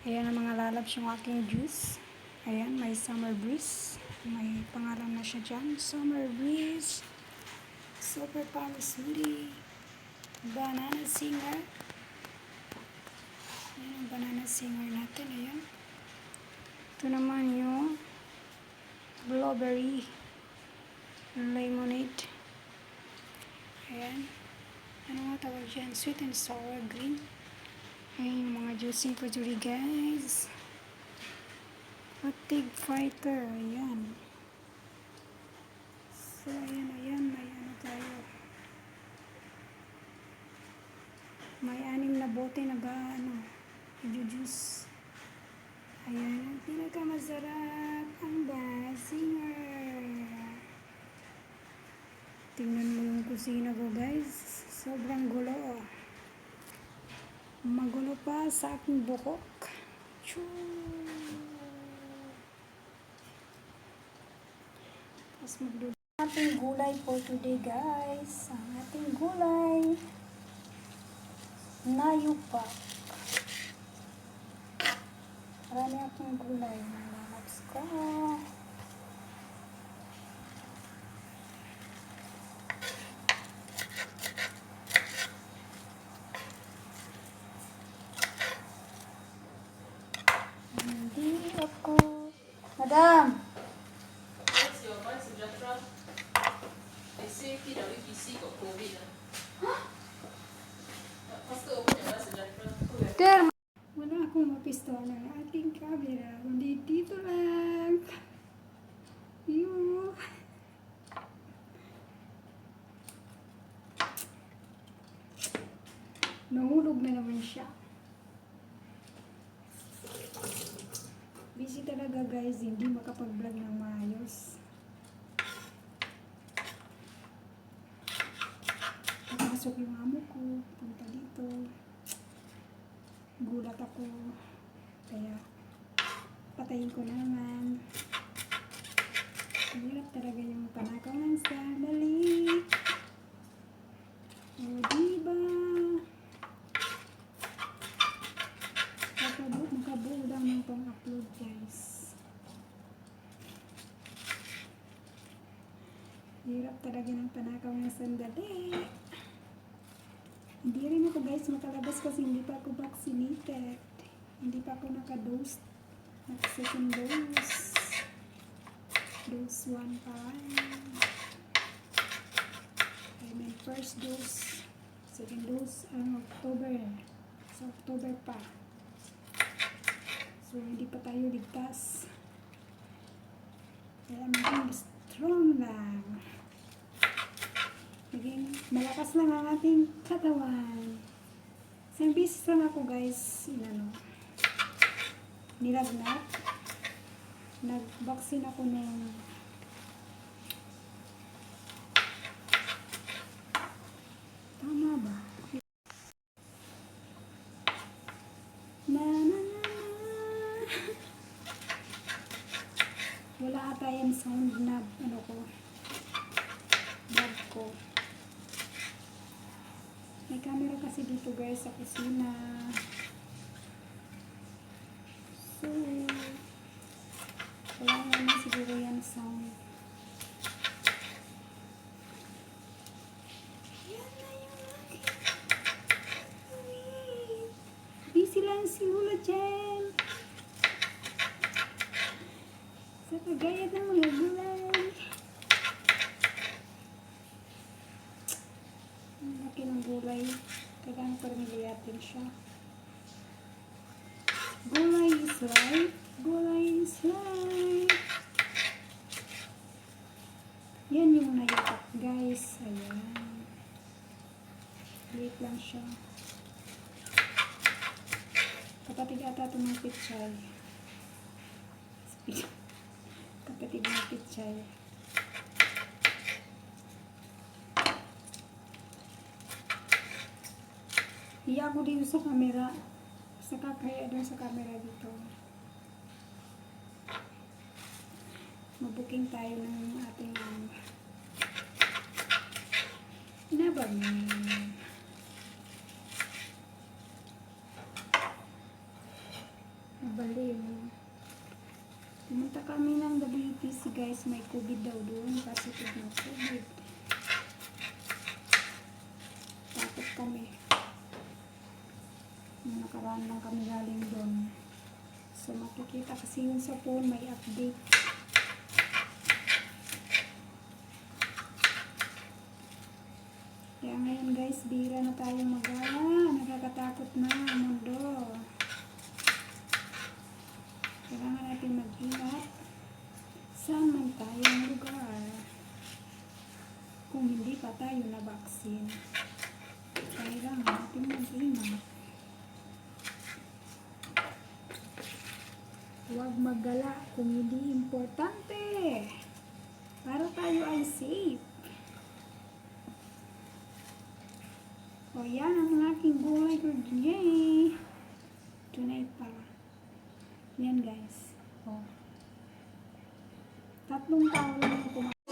Ayan ang mga lalabs yung aking juice. Ayan, may summer breeze. May pangalan na siya dyan. Summer breeze. Super power smoothie. Banana singer. Ayan ang banana singer natin. Ayan. Ito naman yung blueberry lemonade. Ayan. Ano nga tawag dyan? Sweet and sour green. Ayan yung mga juicing ko dyan guys. Fatigue fighter. Ayan. So ayan. May ano tayo. May 6 na bote na juice. Ayan. Ang pinakamasarap. Ang basinger. Tingnan mo yung kusina ko guys. Sobrang gulo. Magulo pa sa aking bukok. Tapos magdulo. Ating gulay for today guys. Ang ating gulay. Nayupak. Marami akong gulay. Nalabs ko. Hindi ako. Madam! What's your vice suggestion? They say PWPC got COVID. Faster open your vice suggestion. Ter! Wala akong mapistola ng ating camera. Kundi dito lang. Yung. Nahulog na naman siya. Busy talaga guys, hindi makapag-vlog ng maayos. Napasok yung amo ko, punta dito. Gulat ako. Kaya, patayin ko naman. Hirap talaga yung panakaw ng sandali. O diba? Makabuo lang ng pang-upload guys. Hirap talaga ng panakaw ng sandali. Hindi rin ako guys makalabas kasi hindi pa ako vaccinated. Hindi pa ako naka-dose. Naka-second dose. Dose 1 pa. I mean first dose. Second dose October. Sa October pa. So, hindi pa tayo ligtas. Kaya maging strong lang. Maging malakas lang ang ating katawan. Isang beses lang ako guys, nilagnat. Nag-vaccine ako ng tama ba? Wala ata yung sound na vlog ko. May camera kasi dito guys sa kusina. So, wala naman siguro yan sound. Yan na yung aking busy lang si Lula dyan. Sa kagaya ng mga gulay. Ang laki ng gulay. Kailangan pamilyatin siya. Gulay is life. Gulay is life. Yan yung nayupak guys. Ayan. Liit lang siya. Kapatid ata ito ng pichay. Kapatid ng pichay. Hiya ko dito sa camera. Kaya doon sa camera dito. Mabuking tayo ng ating inabamin. 1 baliw. Pumunta kami ng WPC guys, may COVID daw doon, positive na COVID. Takot kami. Nung nakaraan lang kami galing doon. So makikita kasi yun sa phone, may update. Kaya ngayon guys, bira na tayo mag-ala. Nakakatakot na ang mundo. Kailangan natin mag-ingat saan man tayong lugar. Kung hindi pa tayo na vaccine, kailangan natin mag-ingat. Huwag maggala kung hindi importante. Para tayo ay safe. O yan ang aking buhay for today. Tonight pala. Yan guys. O. 3 tao lang ako